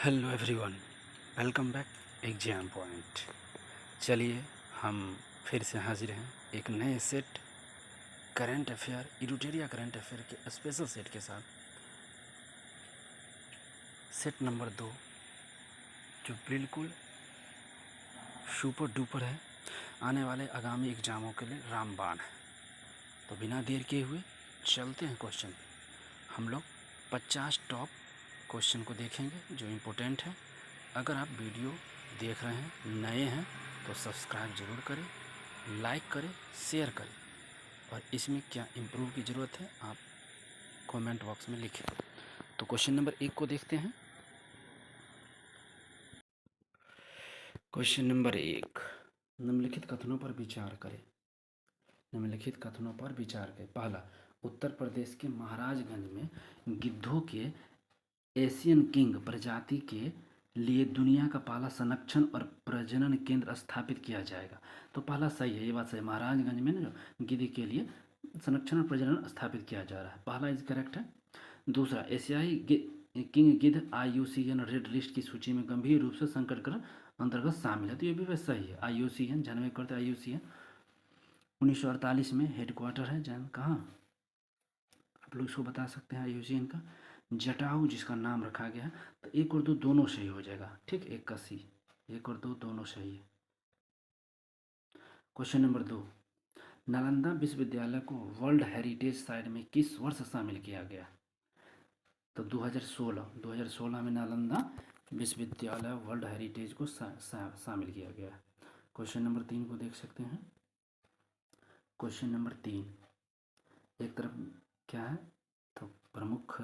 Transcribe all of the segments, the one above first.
Hello everyone, welcome back exam point. चलिए हम फिर से हाजिर हैं एक नए सेट करंट अफेयर, इडुटेरिया करंट अफेयर के स्पेशल सेट के साथ। सेट नंबर 2 जो बिल्कुल सुपर डुपर है, आने वाले आगामी एग्ज़ामों के लिए रामबाण है। तो बिना देर किए हुए चलते हैं क्वेश्चन पे। हम लोग 50 टॉप क्वेश्चन को देखेंगे जो इम्पोर्टेंट है। अगर आप वीडियो देख रहे हैं, नए हैं, तो सब्सक्राइब ज़रूर करें, लाइक करें, शेयर करें, और इसमें क्या इम्प्रूव की ज़रूरत है आप कमेंट बॉक्स में लिखें। तो क्वेश्चन नंबर 1 को देखते हैं। क्वेश्चन नंबर 1, निम्नलिखित कथनों पर विचार करें। निम्नलिखित कथनों पर विचार करें। पहला, उत्तर प्रदेश के महाराजगंज में गिद्धों के एशियन किंग प्रजाति के लिए दुनिया का पहला संरक्षण और प्रजनन केंद्र स्थापित किया जाएगा। तो पहला सही है, ये बात सही है। महाराजगंज में ना जो गिद्ध के लिए संरक्षण और प्रजनन स्थापित किया जा रहा है, पहला इज करेक्ट है। दूसरा, एशियाई किंग गिद्ध IUCN रेड लिस्ट की सूची में गंभीर रूप से संकटग्रस्त अंतर्गत शामिल है। तो ये भी सही है। IUCN जानवे करते IUCN 1948 में हेडक्वार्टर है। जान कहाँ आप लोग इसको बता सकते हैं IUCN का? जटाऊ जिसका नाम रखा गया है। तो 1 और 2 दोनों सही हो जाएगा। ठीक, 81, 1 और 2 दोनों सही है। क्वेश्चन नंबर 2, नालंदा विश्वविद्यालय को वर्ल्ड हेरिटेज साइट में किस वर्ष शामिल किया गया? तो 2016 में नालंदा विश्वविद्यालय वर्ल्ड हेरिटेज को शामिल किया गया। क्वेश्चन नंबर 3 को देख सकते हैं। क्वेश्चन नंबर 3, एक तरफ क्या है तो प्रमुख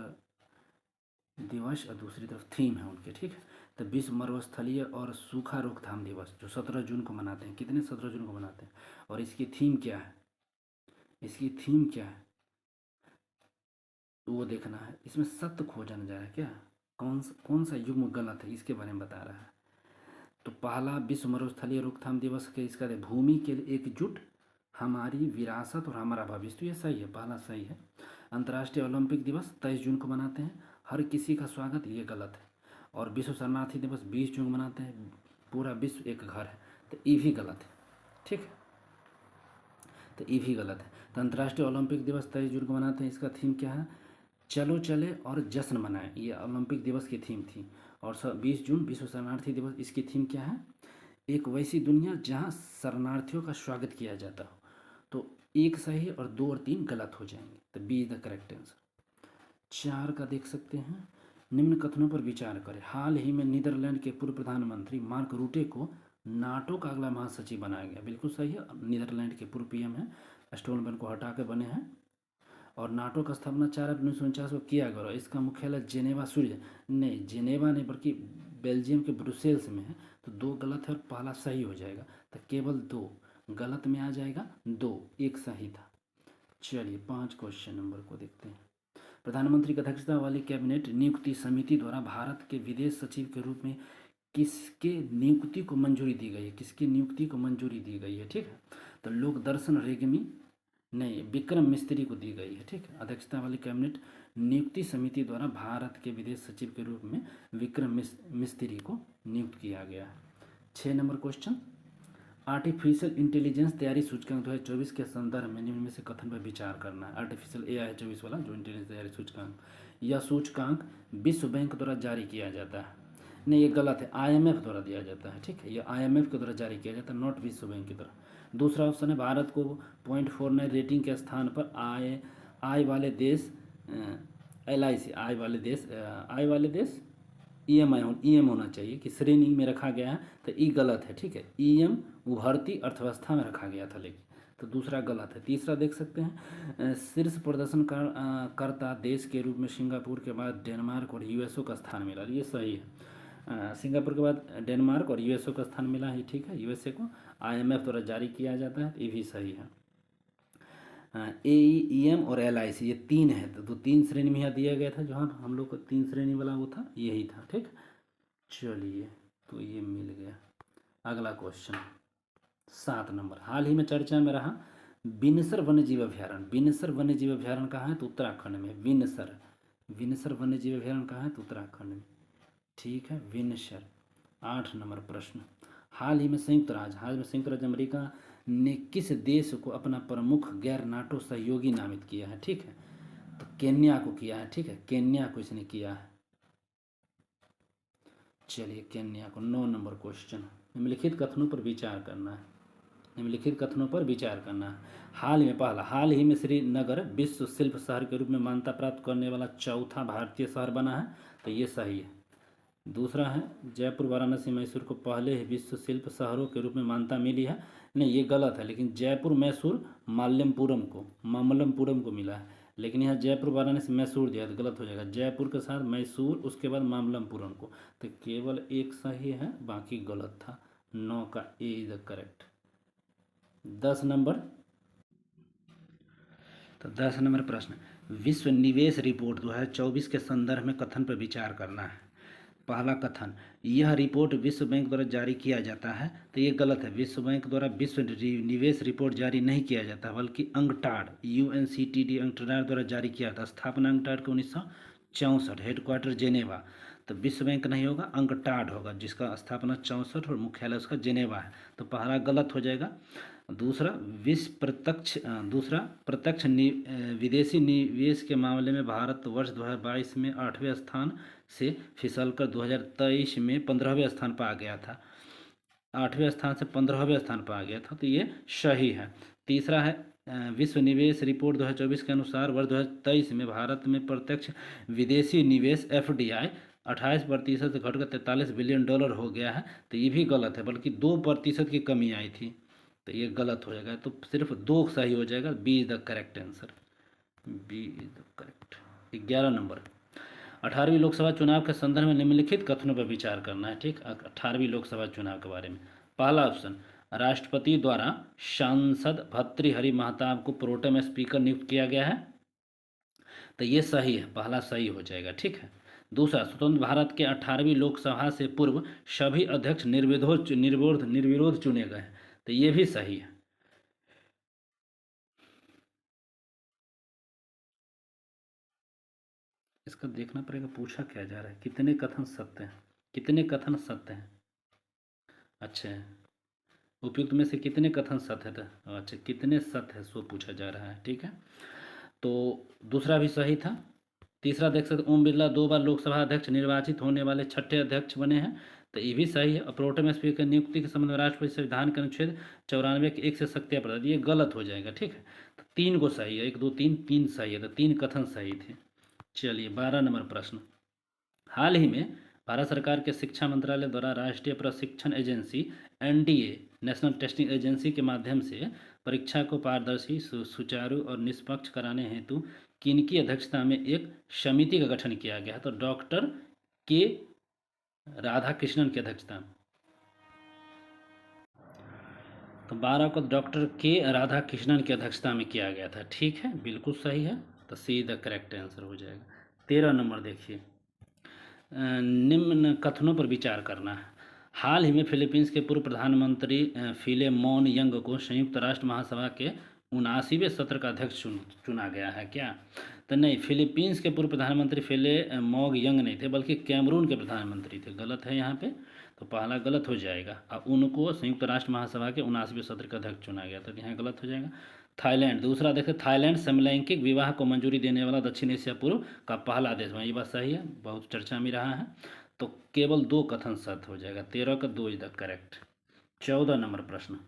दिवस और दूसरी तरफ थीम है उनके। ठीक है, तो विश्व मरुस्थलीय और सूखा रोकथाम दिवस जो 17 जून को मनाते हैं। कितने 17 जून को मनाते हैं? और इसकी थीम क्या है? इसकी थीम क्या है वो देखना है। इसमें सत्य खोजना जा रहा है क्या? कौन सा युग्म गलत है इसके बारे में बता रहा है। तो पहला विश्व मरुस्थलीय रोकथाम दिवस के इसका भूमि के लिए एकजुट, हमारी विरासत और हमारा भविष्य। तो ये सही है, पहला सही है। अंतर्राष्ट्रीय ओलंपिक दिवस 23 जून को मनाते हैं, हर किसी का स्वागत, ये गलत है। और विश्व शरणार्थी दिवस 20 जून को मनाते हैं, पूरा विश्व एक घर है। तो ये भी गलत है। ठीक है, तो ये भी गलत है। तो अंतर्राष्ट्रीय ओलंपिक दिवस 23 जून को मनाते हैं, इसका थीम क्या है? चलो चले और जश्न मनाएं, ये ओलंपिक दिवस की थीम थी। और 20 जून विश्व शरणार्थी दिवस, इसकी थीम क्या है? एक वैसी दुनिया जहां शरणार्थियों का स्वागत किया जाता हो। तो 1 सही और 2 और 3 गलत हो जाएंगे। तो B is the correct answer. 4 का देख सकते हैं। निम्न कथनों पर विचार करें। हाल ही में नीदरलैंड के पूर्व प्रधानमंत्री मार्क रूटे को नाटो का अगला महासचिव बनाया गया। बिल्कुल सही है। नीदरलैंड के पूर्व PM हैं, स्टोलमैन को हटा के बने हैं। और नाटो का स्थापना 4 अप्रैल 1949 को किया गया। इसका मुख्यालय जेनेवा नहीं, जेनेवा नहीं बल्कि बेल्जियम के ब्रुसेल्स में है। तो 2 गलत है और पहला सही हो जाएगा। तो केवल 2 गलत में आ जाएगा, 2 1 सही था। चलिए 5 क्वेश्चन नंबर को देखते हैं। प्रधानमंत्री की अध्यक्षता वाली कैबिनेट नियुक्ति समिति द्वारा भारत के विदेश सचिव के रूप में किसके नियुक्ति को मंजूरी दी गई है? किसकी नियुक्ति को मंजूरी दी गई है? ठीक है, तो लोक दर्शन रेग्मी नहीं, विक्रम मिस्त्री को दी गई है। ठीक है, अध्यक्षता वाली कैबिनेट नियुक्ति समिति द्वारा भारत के विदेश सचिव के रूप में विक्रम मिस्त्री को नियुक्त किया गया है। 6 नंबर क्वेश्चन, आर्टिफिशियल इंटेलिजेंस तैयारी सूचकांक 2024 के संदर्भ में निम्न में से कथन पर विचार करना है। आर्टिफिशियल AI 24 वाला जो इंटेलिजेंस तैयारी सूचकांक, यह सूचकांक विश्व बैंक द्वारा जारी किया जाता है। नहीं, ये गलत है, IMF द्वारा दिया जाता है। ठीक है, ये IMF के द्वारा जारी किया जाता है, नॉट विश्व बैंक की तरह। दूसरा ऑप्शन है, भारत को 0.49 रेटिंग के स्थान पर आई वाले देश LIC आई वाले देश EM होना चाहिए कि श्रेणी में रखा गया है। तो ई गलत है। ठीक है, EM उभरती अर्थव्यवस्था में रखा गया था, लेकिन तो दूसरा गलत है। तीसरा देख सकते हैं, शीर्ष प्रदर्शन करता देश के रूप में सिंगापुर के बाद डेनमार्क और USA का स्थान मिला। ये सही है। सिंगापुर के बाद डेनमार्क और USA का स्थान मिला है। ठीक है, USA को IMF द्वारा जारी किया जाता है, तो ये भी सही है। AEM और LIC ये 3 है। तो 3 श्रेणी में यहाँ दिया गया था, जहाँ हम लोग को 3 श्रेणी वाला वो था, यही था। ठीक, चलिए तो ये मिल गया। अगला क्वेश्चन 7 नंबर, हाल ही में चर्चा में रहा बिनसर वन्यजीव अभ्यारण्य। बिनसर वन्यजीव अभ्यारण्य कहाँ है? तो उत्तराखंड में। बिनसर वन्यजीव अभ्यारण्य कहाँ है? तो उत्तराखंड में। ठीक है, विनसर। 8 नंबर प्रश्न, हाल ही में संयुक्त राज्य अमेरिका ने किस देश को अपना प्रमुख गैर नाटो सहयोगी नामित किया है? ठीक है, तो केन्या को किया है। ठीक है, केन्या को इसने किया है। चलिए, केन्या को। 9 नंबर क्वेश्चन, निम्नलिखित कथनों पर विचार करना है। निम्नलिखित कथनों पर विचार करना है। हाल ही में श्रीनगर विश्व शिल्प शहर के रूप में मान्यता प्राप्त करने वाला चौथा भारतीय शहर बना है, तो ये सही है। दूसरा है, जयपुर, वाराणसी, मैसूर को पहले ही विश्व शिल्प शहरों के रूप में मान्यता मिली है। नहीं, ये गलत है, लेकिन जयपुर, मैसूर, मामल्लपुरम को मिला है, लेकिन यहाँ जयपुर, वाराणसी, मैसूर दिया, तो गलत हो जाएगा। जयपुर के साथ मैसूर, उसके बाद मामल्लपुरम को, तो केवल एक सही है, बाकी गलत था। 9 का ए इज द करेक्ट। 10 नंबर, तो 10 नंबर प्रश्न, विश्व निवेश रिपोर्ट 2024 के संदर्भ में कथन पर विचार करना है। पहला कथन, यह रिपोर्ट विश्व बैंक द्वारा जारी किया जाता है, तो ये गलत है। विश्व बैंक द्वारा विश्व निवेश रिपोर्ट जारी नहीं किया जाता, बल्कि अंगटाड, UNCTD अंगटाड द्वारा जारी किया था। स्थापना अंगटाड का 1964, हेडक्वार्टर जेनेवा, तो विश्व बैंक नहीं होगा, अंगटाड होगा, जिसका स्थापना 64 और मुख्यालय उसका जेनेवा है, तो पहला गलत हो जाएगा। दूसरा, प्रत्यक्ष विदेशी निवेश के मामले में भारत वर्ष 2022 में 8वें स्थान से फिसलकर 2023 में 15वें स्थान पर आ गया था। 8वें स्थान से 15वें स्थान पर आ गया था, तो ये सही है। तीसरा है, विश्व निवेश रिपोर्ट 2024 के अनुसार वर्ष 2023 में भारत में प्रत्यक्ष विदेशी निवेश FDI 28% से घटकर $43 बिलियन हो गया है, तो ये भी गलत है, बल्कि 2% की कमी आई थी, तो ये गलत हो जाएगा। तो सिर्फ 2 सही हो जाएगा, B is the correct answer, B is the correct. 11 number, 18वीं Lok Sabha चुनाव के संदर्भ में निम्नलिखित कथनों पर विचार करना है। ठीक, 18वीं लोकसभा चुनाव के बारे में। पहला ऑप्शन, राष्ट्रपति द्वारा सांसद भर्तृहरि महताब को प्रोटेम स्पीकर नियुक्त किया गया है, तो ये सही है, पहला सही हो जाएगा। ठीक है। दूसरा, स्वतंत्र भारत के 18वीं लोकसभा से पूर्व सभी अध्यक्ष निर्विरोध चुने गए, तो ये भी सही है। इसका देखना पड़ेगा, पूछा क्या जा रहा है, कितने कथन सत्य हैं, कितने कथन सत्य हैं। अच्छा, उपयुक्त में से कितने कथन सत्य थे, अच्छा कितने सत्य है सो पूछा जा रहा है। ठीक है, तो दूसरा भी सही था। तीसरा देख सकते, ओम बिरला 2 बार लोकसभा अध्यक्ष निर्वाचित होने वाले छठे अध्यक्ष बने हैं, तो ये भी सही है। प्रोटेम स्पीकर नियुक्ति के संबंध में राष्ट्रपति संविधान के अनुच्छेद 94 के 1 से शक्तियाँ प्रदान, ये गलत हो जाएगा। ठीक है, तो 3 को सही है, 1 2 3 3 सही है, तो 3 कथन सही थे। चलिए, 12 नंबर प्रश्न, हाल ही में भारत सरकार के शिक्षा मंत्रालय द्वारा राष्ट्रीय प्रशिक्षण agency NDA, national testing agency के माध्यम से परीक्षा को पारदर्शी, सुचारू और निष्पक्ष कराने हेतु किनकी अध्यक्षता में एक समिति का गठन किया गया है? तो डॉक्टर के राधाकृष्णन की अध्यक्षता में। तो 12 को डॉक्टर के राधाकृष्णन की अध्यक्षता में किया गया था। ठीक है, बिल्कुल सही है, तो सी द करेक्ट आंसर हो जाएगा। 13 नंबर देखिए, निम्न कथनों पर विचार करना है। हाल ही में फिलीपींस के पूर्व प्रधानमंत्री फिलेमोन यंग को संयुक्त राष्ट्र महासभा के 79वें सत्र का अध्यक्ष चुना गया है क्या? तो नहीं, फिलीपींस के पूर्व प्रधानमंत्री फिलेमोन यंग नहीं थे, बल्कि कैमरून के प्रधानमंत्री थे। गलत है यहाँ पे, तो पहला गलत हो जाएगा। अब उनको संयुक्त राष्ट्र महासभा के 79वें सत्र का अध्यक्ष चुना गया था, तो यहाँ गलत हो जाएगा। थाईलैंड, दूसरा देखें, थाईलैंड समलैंगिक विवाह को मंजूरी देने वाला दक्षिण एशिया पूर्व का पहला देश बना, ये बात सही है, बहुत चर्चा में रहा है, तो केवल 2 कथन सत्य हो जाएगा। 13 का 2 इज द करेक्ट। 14 नंबर प्रश्न,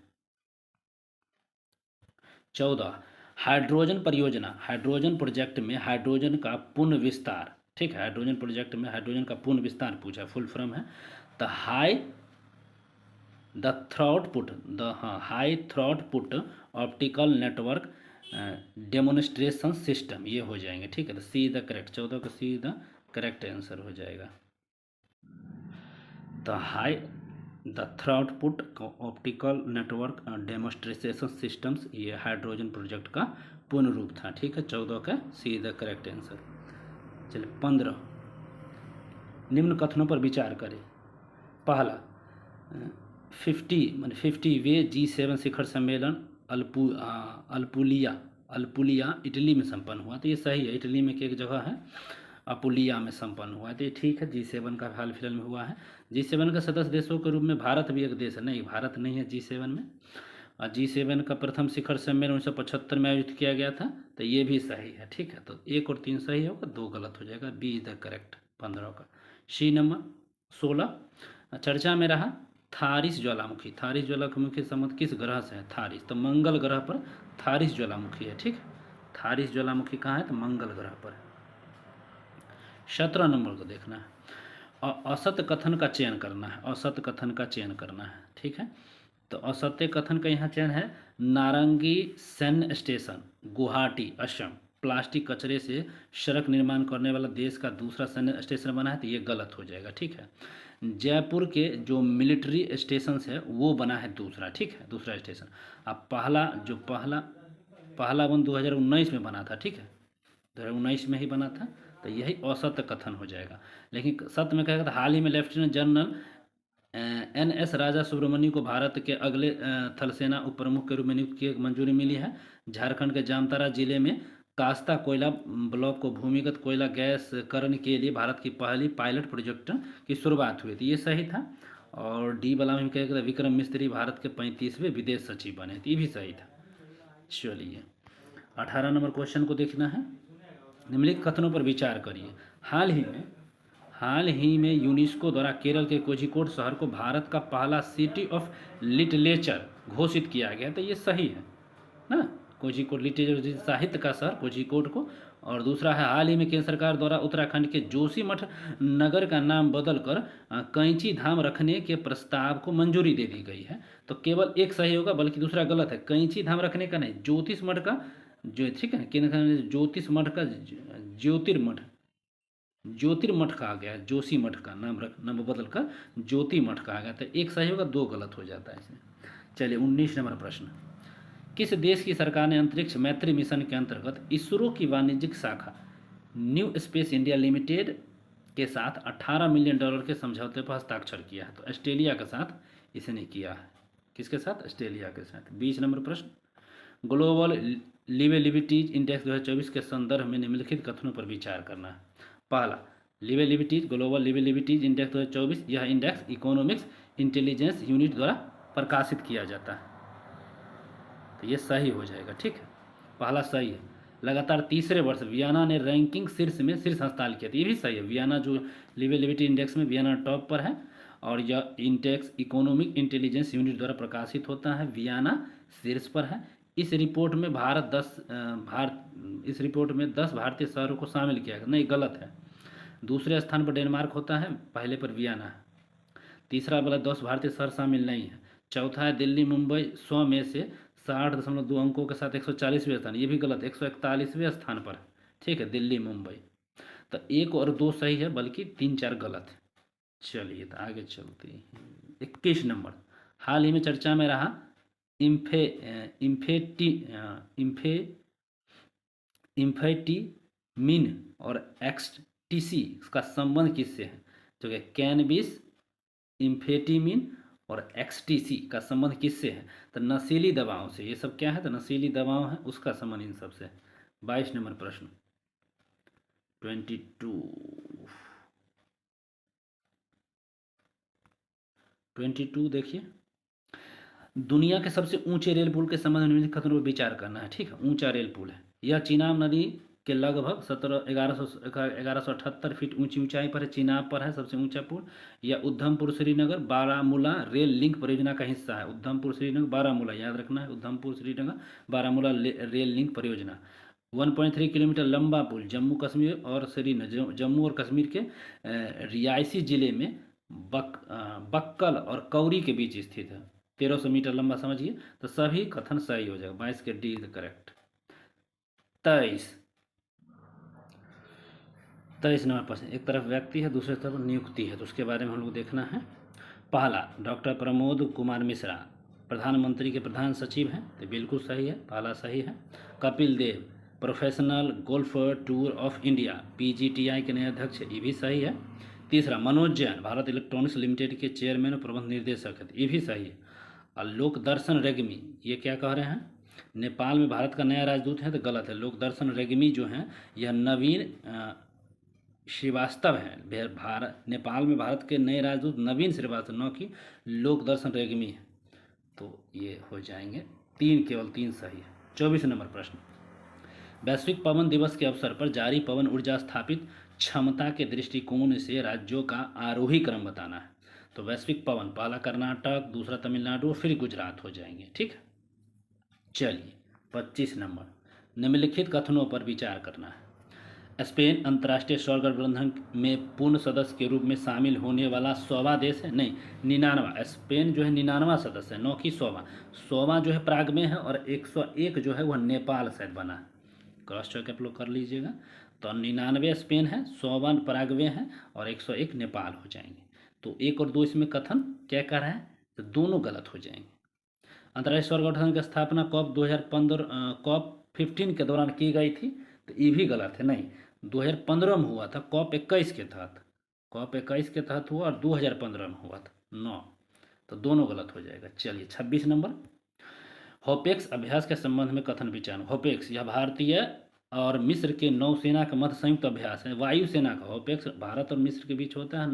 14, हाइड्रोजन परियोजना, हाइड्रोजन प्रोजेक्ट में हाइड्रोजन का पुनः विस्तार। ठीक है, हाइड्रोजन प्रोजेक्ट में हाइड्रोजन का पूर्ण विस्तार पूछा, फुल फॉर्म है high throughput optical network demonstration system, ये हो जाएंगे। ठीक है, तो सी द करेक्ट, 14 का सी द करेक्ट आंसर हो जाएगा। The throughput optical network demonstration systems, ये हाइड्रोजन प्रोजेक्ट का पूर्ण रूप था। ठीक है, 14 का सी द करेक्ट आंसर। चलिए, 15, निम्न कथनों पर विचार करें। पहला, 50वें G7 शिखर सम्मेलन अल्पुलिया इटली में संपन्न हुआ, तो ये सही है, इटली में एक जगह है अपुलिया में संपन्न हुआ है। तो ये ठीक है, G7 का हाल फिलहाल में हुआ है। G7 के सदस्य देशों के रूप में भारत भी एक देश है। नहीं, भारत नहीं है G7 में। और G7 का प्रथम शिखर सम्मेलन 1975 में आयोजित किया गया था। तो ये भी सही है, ठीक है। तो 1 और 3 सही होगा, 2 गलत हो जाएगा। बी इज द करेक्ट 15 का। सी नंबर 16 चर्चा में रहा थारिस ज्वालामुखी। थारिस ज्वालामुखी संबंध किस ग्रह से है? थारिस, तो मंगल ग्रह पर थारिस ज्वालामुखी है, ठीक है। थारिस ज्वालामुखी कहाँ है? तो मंगल ग्रह पर है। 17 नंबर को देखना है, असत्य कथन का चयन करना है। असत्य कथन का चयन करना है, ठीक है। तो असत्य कथन का यहाँ चयन है नारंगी सैन्य स्टेशन, गुवाहाटी, असम, प्लास्टिक कचरे से सड़क निर्माण करने वाला देश का दूसरा सैन्य स्टेशन बना है। तो ये गलत हो जाएगा, ठीक है। जयपुर के जो मिलिट्री स्टेशन है वो बना है दूसरा, ठीक है, दूसरा स्टेशन। अब पहला वन 2019 में बना था, ठीक है, 2019 में ही बना था। तो यही असत्य कथन हो जाएगा। लेकिन सत्य में कहेगा तो हाल ही में लेफ्टिनेंट जनरल NS राजा सुब्रमण्यम को भारत के अगले थल सेना उप प्रमुख के रूप में नियुक्त की मंजूरी मिली है। झारखंड के जामतारा जिले में कास्ता कोयला ब्लॉक को भूमिगत कोयला गैस करण के लिए भारत की पहली पायलट प्रोजेक्ट की शुरुआत हुई थी। ये सही था। और डी वाला में कहेगा विक्रम मिस्त्री भारत के 35वें विदेश सचिव बने थे। ये भी सही था। चलिए 18 नंबर क्वेश्चन को देखना है। निम्नलिखित कथनों पर विचार करिए। हाल ही में यूनेस्को द्वारा केरल के कोझिकोड शहर को भारत का पहला सिटी ऑफ लिटरेचर घोषित किया गया। तो ये सही है ना, कोझिकोड लिटरेचर साहित्य का शहर कोझिकोड को। और दूसरा है हाल ही में केंद्र सरकार द्वारा उत्तराखंड के जोशीमठ नगर का नाम बदलकर कैंची धाम रखने के प्रस्ताव को मंजूरी दे दी गई है। तो केवल एक सही होगा, बल्कि दूसरा गलत है। कैंची धाम रखने का नहीं, ज्योतिष मठ का, जो ठीक है, केंद्र ज्योतिष मठ का ज्योतिर्मठ कहा गया है। जोशी मठ का नाम बदल कर ज्योति मठ कहा गया। तो एक सही होगा, 2 गलत हो जाता है इसमें। चलिए 19 नंबर प्रश्न। किस देश की सरकार ने अंतरिक्ष मैत्री मिशन के अंतर्गत इसरो की वाणिज्यिक शाखा न्यू स्पेस इंडिया लिमिटेड के साथ $18 मिलियन के समझौते पर हस्ताक्षर किया है? तो ऑस्ट्रेलिया के साथ इसने किया है। किसके साथ? ऑस्ट्रेलिया के साथ। 20 नंबर प्रश्न। ग्लोबल लिवेबिलिटीज इंडेक्स 2024 के संदर्भ में निम्नलिखित कथनों पर विचार करना है। पहला, लिवेबिलिटीज ग्लोबल लिवेबिलिटीज इंडेक्स 2024 यह इंडेक्स इकोनॉमिक्स इंटेलिजेंस यूनिट द्वारा प्रकाशित किया जाता है। तो ये सही हो जाएगा, ठीक है, पहला सही है। लगातार तीसरे वर्ष वियना ने रैंकिंग शीर्ष स्थान किया था। ये भी सही है। वियना जो लिवेबिलिटी इंडेक्स में वियना टॉप पर है। और यह इंडेक्स इकोनॉमिक इंटेलिजेंस यूनिट द्वारा प्रकाशित होता है। वियना शीर्ष पर है। इस रिपोर्ट में इस रिपोर्ट में 10 भारतीय शहरों को शामिल किया गया। नहीं, गलत है। दूसरे स्थान पर डेनमार्क होता है, पहले पर वियना है। तीसरा वाला 10 भारतीय शहर शामिल नहीं है। चौथा है दिल्ली मुंबई 100 में से 60.2 अंकों के साथ 140वें स्थान। ये भी गलत, 141वें स्थान पर है, ठीक है, दिल्ली मुंबई। तो 1 और 2 सही है, बल्कि 3 4 गलत है। चलिए तो आगे चलते हैं। 21 नंबर। हाल ही में चर्चा में रहा इम्फेटिमिन और एक्सटीसी का संबंध किससे है? जो कि कैनबिस, इम्फेटिमिन और एक्सटीसी का संबंध किससे है? तो नशीली दवाओं से। ये सब क्या है? तो नशीली दवाओं है, उसका संबंध इन सब से। 22 नंबर प्रश्न। 22 देखिए। दुनिया के सबसे ऊंचे रेल पुल के संबंध में कथनों पर विचार करना है, ठीक है। ऊंचा रेल पुल है, यह चिनाब नदी के लगभग 1178 फीट ऊंची ऊंचाई पर है। चिनाब पर है सबसे ऊंचा पुल। यह उधमपुर श्रीनगर बारामूला रेल लिंक परियोजना का हिस्सा है। उधमपुर श्रीनगर बारामूला, याद रखना है, उधमपुर श्रीनगर बारामूला रेल लिंक परियोजना। 1.3 किलोमीटर लंबा पुल जम्मू कश्मीर और श्रीनगर, जम्मू और कश्मीर के रियासी जिले में बक्कल और कौरी के बीच स्थित है। 1300 मीटर लंबा, समझिए। तो सभी कथन सही हो जाएगा। 22 के डी इज करेक्ट। 23 नंबर प्रश्न। एक तरफ व्यक्ति है, दूसरे तरफ नियुक्ति है, तो उसके बारे में हम लोग देखना है। पहला, डॉक्टर प्रमोद कुमार मिश्रा प्रधानमंत्री के प्रधान सचिव हैं। तो बिल्कुल सही है, पहला सही है। Kapil Dev professional golfer tour of India PGTI के नए अध्यक्ष, ये भी सही है। तीसरा, मनोज जैन भारत इलेक्ट्रॉनिक्स लिमिटेड के चेयरमैन और प्रबंध निर्देशक है, ये भी सही है। और लोकदर्शन रेग्मी, ये क्या कह रहे हैं? नेपाल में भारत का नया राजदूत है। तो गलत है। लोकदर्शन रेग्मी जो है यह नवीन श्रीवास्तव हैं। भारत नेपाल में भारत के नए राजदूत नवीन श्रीवास्तव, न कि लोक दर्शन रेग्मी है। तो ये हो जाएंगे तीन, केवल तीन सही है। 24 नंबर प्रश्न, वैश्विक पवन दिवस के अवसर पर जारी पवन ऊर्जा स्थापित क्षमता के दृष्टिकोण से राज्यों का आरोही क्रम बताना है। तो वैश्विक पवन, पहला कर्नाटक, दूसरा तमिलनाडु और फिर गुजरात हो जाएंगे। ठीक है, चलिए 25 नंबर, निम्नलिखित कथनों पर विचार करना है। स्पेन अंतर्राष्ट्रीय सौर गठबंधन में पूर्ण सदस्य के रूप में शामिल होने वाला 100वां देश है? नहीं, 99वां। स्पेन जो है 99वां सदस्य है, 9 की 100वां। 100वां जो है प्राग में है और 101 जो है वह नेपाल शायद बना है। क्रॉस चेक आप लोग कर लीजिएगा। तो 99 स्पेन है, 100वां पराग्वे है और 101 नेपाल हो जाएंगे। तो 1 और 2 इसमें कथन क्या कह रहा है? तो दोनों गलत हो जाएंगे। अंतर्राष्ट्रीय सौर गठबंधन की स्थापना कॉप 2015 कॉप 15 के दौरान की गई थी, तो ये भी गलत है। नहीं, 2015 में हुआ था, कॉप 21 के तहत, कॉप 21 के तहत हुआ और 2015 में हुआ था 9, तो दोनों गलत हो जाएगा। चलिए 26 नंबर, होपेक्स अभ्यास के संबंध में कथन विचार। होपेक्स यह भारतीय और मिस्र के नौसेना का मध्य संयुक्त अभ्यास है। वायुसेना का होपेक्स भारत और मिस्र के बीच होता है,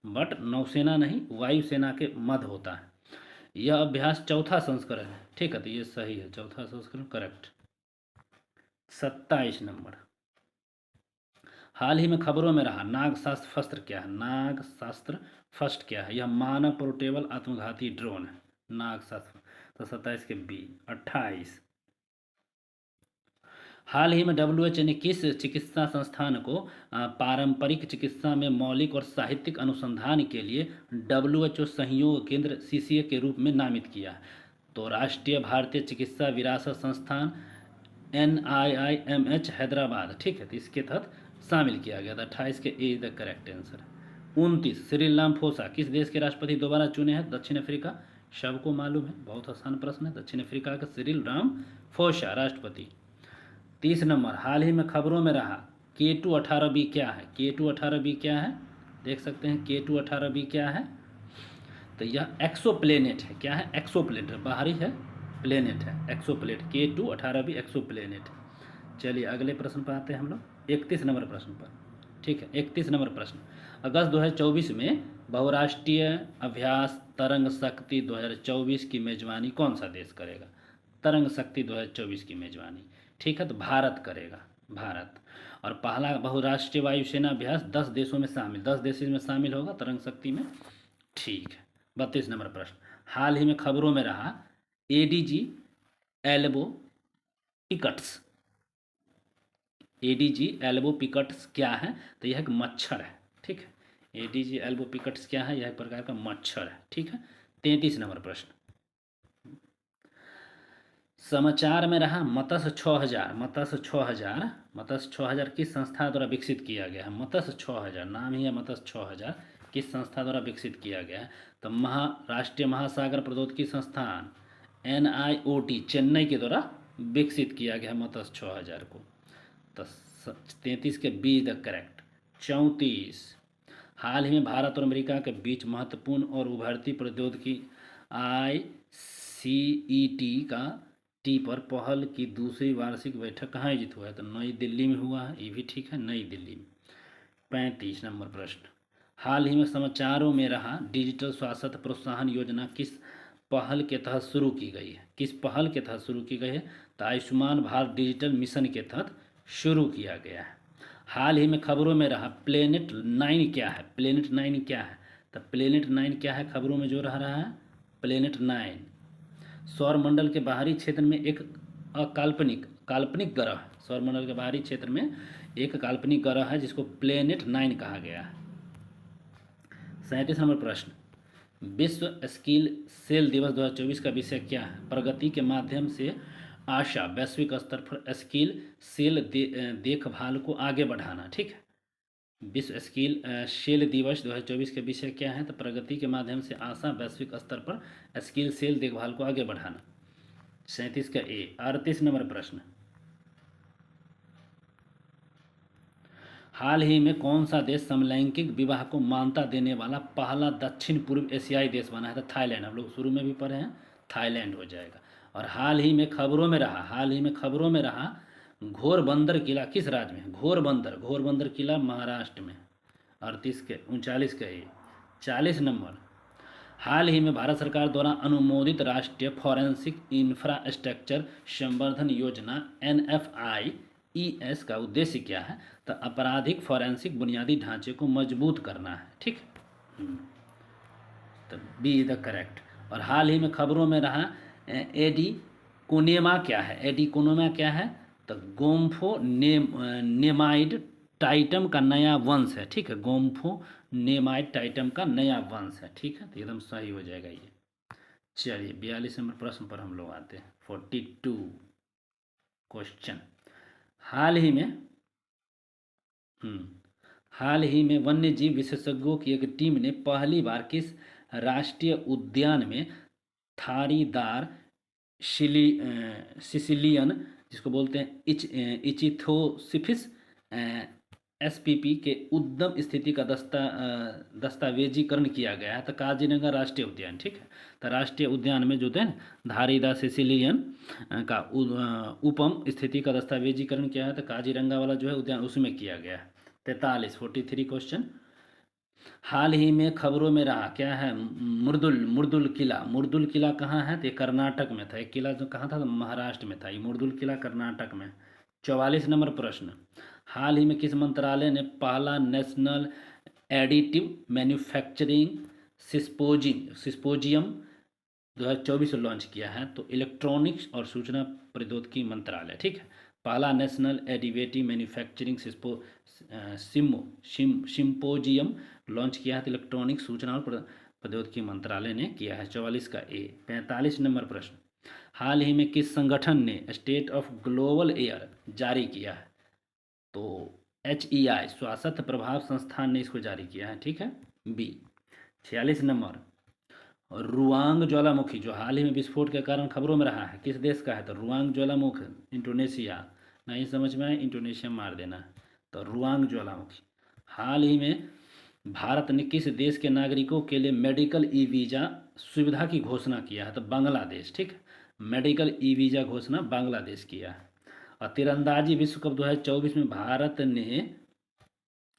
बट नौसेना नहीं, वायुसेना के मध्य होता है। यह अभ्यास चौथा संस्करण है। ठीक है, तो ये सही है, चौथा संस्करण करेक्ट। 27 नंबर, हाल ही में खबरों में रहा नागशास्त्र फस्त्र क्या है? नागशास्त्र फस्ट क्या है? यह मानव पोर्टेबल आत्मघाती ड्रोन है, नागशास्त्र। तो 27 के बी। 28, हाल ही में WHO ने किस चिकित्सा संस्थान को पारंपरिक चिकित्सा में मौलिक और साहित्यिक अनुसंधान के लिए WHO सहयोग केंद्र CCA के रूप में नामित किया? तो राष्ट्रीय भारतीय चिकित्सा विरासत संस्थान NIIMH हैदराबाद। ठीक है, तो इसके तहत शामिल किया गया था। 28 के A the correct answer. 29, Cyril Ramaphosa किस देश के राष्ट्रपति दोबारा चुने हैं? दक्षिण अफ्रीका। सबको मालूम है, बहुत आसान प्रश्न है। दक्षिण अफ्रीका का सिरिल रामाफोसा राष्ट्रपति। 30 नंबर, हाल ही में खबरों में रहा K2-18B क्या है? K2-18B क्या है? देख सकते हैं K2-18B क्या है? तो यह एक्सोप्लेनेट है। क्या है? एक्सोप्लेनेट, बाहरी है, प्लेनेट है, एक्सोप्लेनेट। K2-18B exoplanet. चलिए अगले प्रश्न पर आते हैं हम लोग, 31 नंबर प्रश्न पर। ठीक है, 31 नंबर प्रश्न, अगस्त 2024 में बहुराष्ट्रीय अभ्यास तरंग शक्ति 2024 की मेजबानी कौन सा देश करेगा? तरंग शक्ति 2024 की मेजबानी, ठीक है, तो भारत करेगा, भारत। और पहला बहुराष्ट्रीय वायुसेना अभ्यास 10 देशों में शामिल, 10 देशों में शामिल होगा तरंग शक्ति में। ठीक है, 32 नंबर प्रश्न, हाल ही में खबरों में रहा ADG एल्बो पिकट्स। ADG एल्बो पिकट्स क्या है? तो यह एक मच्छर है। ठीक है, ADG एल्बो पिकट्स क्या है? यह एक प्रकार का मच्छर है। ठीक है, 33 नंबर प्रश्न, समाचार में रहा मत्स्य 6000, मत्स्य 6000, मत्स्य 6000 किस संस्था द्वारा विकसित किया गया है? मत्स्य 6000 नाम ही है, मत्स्य 6000 किस संस्था द्वारा विकसित किया गया है? तो राष्ट्रीय महासागर प्रौद्योगिकी संस्थान NIOT चेन्नई के द्वारा विकसित किया गया है मत्स्य 6000 को। तो 33 के बी द करेक्ट। 34, हाल ही में भारत और अमेरिका के बीच महत्वपूर्ण और उभरती प्रौद्योगिकी ICET का टी पर पहल की दूसरी वार्षिक बैठक कहाँ आयोजित हुआ है? तो नई दिल्ली में हुआ है, ये भी ठीक है, नई दिल्ली में। 35 नंबर प्रश्न, हाल ही में समाचारों में रहा डिजिटल स्वास्थ्य प्रोत्साहन योजना किस पहल के तहत शुरू की गई है? किस पहल के तहत शुरू की गई है? तो आयुष्मान भारत डिजिटल मिशन के तहत शुरू किया गया है। हाल ही में खबरों में रहा प्लेनेट 9 क्या है? प्लेनेट 9 क्या है? तो प्लेनेट 9 क्या है खबरों में जो रह रहा है? प्लेनेट 9 सौर मंडल के बाहरी क्षेत्र में एक काल्पनिक ग्रह है। सौर मंडल के बाहरी क्षेत्र में एक काल्पनिक ग्रह है जिसको प्लेनेट 9 कहा गया है। 37 नंबर प्रश्न, विश्व स्किल सेल दिवस 2024 का विषय क्या है? प्रगति के माध्यम से आशा, वैश्विक स्तर पर स्किल सेल देखभाल को आगे बढ़ाना। ठीक है, विश्व स्किल सेल दिवस 2024 के विषय क्या है? तो प्रगति के माध्यम से आशा, वैश्विक स्तर पर स्किल सेल देखभाल को आगे बढ़ाना। 37 का ए। 38 नंबर प्रश्न, हाल ही में कौन सा देश समलैंगिक विवाह को मान्यता देने वाला पहला दक्षिण पूर्व एशियाई देश बना है? तो थाईलैंड। हम लोग शुरू में भी पढ़े हैं, थाईलैंड हो जाएगा। और हाल ही में खबरों में रहा घोरबंदर किला किस राज्य में है? घोरबंदर किला महाराष्ट्र में। 38 के 39 का ये। 40 नंबर, हाल ही में भारत सरकार द्वारा अनुमोदित राष्ट्रीय फॉरेंसिक इंफ्रास्ट्रक्चर संवर्धन योजना NFIES का उद्देश्य क्या है? तो आपराधिक फॉरेंसिक बुनियादी ढांचे को मजबूत करना है। ठीक, तो बी इज द करेक्ट। और हाल ही में खबरों में रहा एडी कोनेमा क्या है? एडी कोनेमा क्या है? तो गोम्फो नेमाइड टाइटम का नया वंश है। ठीक है, गोम्फो नेमाइड टाइटम का नया वंश है। ठीक है, तो एकदम सही हो जाएगा ये। चलिए 42 नंबर प्रश्न पर हम लोग आते हैं। 42 क्वेश्चन, हाल ही में वन्य जीव विशेषज्ञों की एक टीम ने पहली बार किस राष्ट्रीय उद्यान में थारीदार सिसिलियन, जिसको बोलते हैं इचिथोसिफिस SPP के उद्गम स्थिति का दस्तावेजीकरण किया गया है? तो काजीरंगा राष्ट्रीय उद्यान। ठीक है, तो राष्ट्रीय उद्यान में जो थे धारीदार सिसिलियन का उपम स्थिति का दस्तावेजीकरण किया है, तो काजीरंगा वाला जो है उद्यान उसमें किया गया है। 43 क्वेश्चन, हाल ही में खबरों में रहा क्या है? मुर्दुल किला कहाँ है? तो ये कर्नाटक में था। एक किला जो कहाँ था? तो महाराष्ट्र में था। ये मुर्दुल किला कर्नाटक में। 44 नंबर प्रश्न, हाल ही में किस मंत्रालय ने पहला नेशनल एडिटिव मैन्युफैक्चरिंग सिस्पोजियम 2024 लॉन्च किया है? तो इलेक्ट्रॉनिक्स और सूचना प्रौद्योगिकी मंत्रालय। ठीक है, पहला नेशनल एडिवेटिव मैन्युफैक्चरिंग सिम्पोजियम लॉन्च किया है, तो इलेक्ट्रॉनिक्स सूचना और प्रौद्योगिकी मंत्रालय ने किया है। 44 का ए। 45 नंबर प्रश्न, हाल ही में किस संगठन ने स्टेट ऑफ ग्लोबल एयर जारी किया है? तो HEI स्वास्थ्य प्रभाव संस्थान ने इसको जारी किया है। ठीक है, बी। 46 नंबर, रुआंग ज्वालामुखी जो हाल ही में विस्फोट के कारण खबरों में रहा है, किस देश का है? तो रुआंग ज्वालामुखी इंडोनेशिया। नहीं समझ में आए, इंडोनेशिया मार देना है। तो रुआंग ज्वालामुखी, हाल ही में भारत ने किस देश के नागरिकों के लिए मेडिकल ई वीज़ा सुविधा की घोषणा किया है? तो बांग्लादेश। ठीक है, मेडिकल ई वीज़ा घोषणा बांग्लादेश किया है। और तीरंदाजी विश्व कप 2024 में भारत ने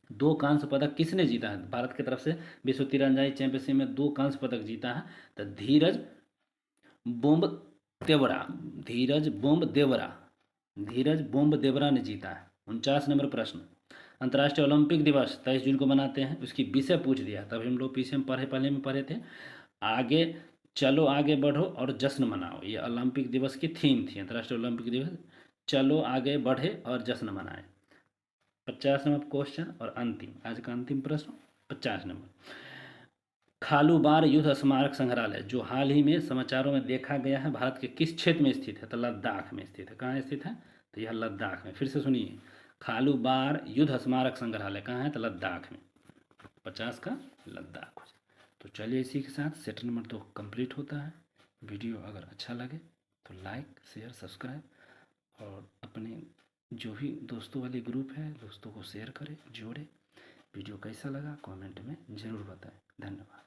2 कांस्य पदक किसने जीता है? भारत की तरफ से विश्व तीरंदाजी चैंपियनशिप में 2 कांस्य पदक जीता है, तो धीरज बोम्ब देवरा ने जीता है। 49 नंबर प्रश्न, अंतर्राष्ट्रीय ओलंपिक दिवस 23 जून को मनाते हैं, उसकी विषय पूछ दिया। तब हम लोग पीछे में पहले में पढ़े थे, आगे चलो आगे बढ़ो और जश्न मनाओ। ये ओलंपिक दिवस की थीम थी, अंतर्राष्ट्रीय ओलंपिक दिवस चलो आगे बढ़े और जश्न मनाए। 50 नंबर क्वेश्चन और अंतिम, आज का अंतिम प्रश्न 50 नंबर, खालूबार युद्ध स्मारक संग्रहालय जो हाल ही में समाचारों में देखा गया है, भारत के किस क्षेत्र में स्थित है? तो लद्दाख में स्थित है। कहाँ स्थित है? तो यह लद्दाख में। फिर से सुनिए, खालूबार युद्ध स्मारक संग्रहालय कहाँ है? तो लद्दाख में। 50 का लद्दाख। तो चलिए इसी के साथ सेट नंबर 2 कंप्लीट होता है। वीडियो अगर अच्छा लगे तो लाइक शेयर सब्सक्राइब और अपने जो भी दोस्तों वाले ग्रुप है दोस्तों को शेयर करें, जोड़े। वीडियो कैसा लगा कमेंट में ज़रूर बताएं। धन्यवाद।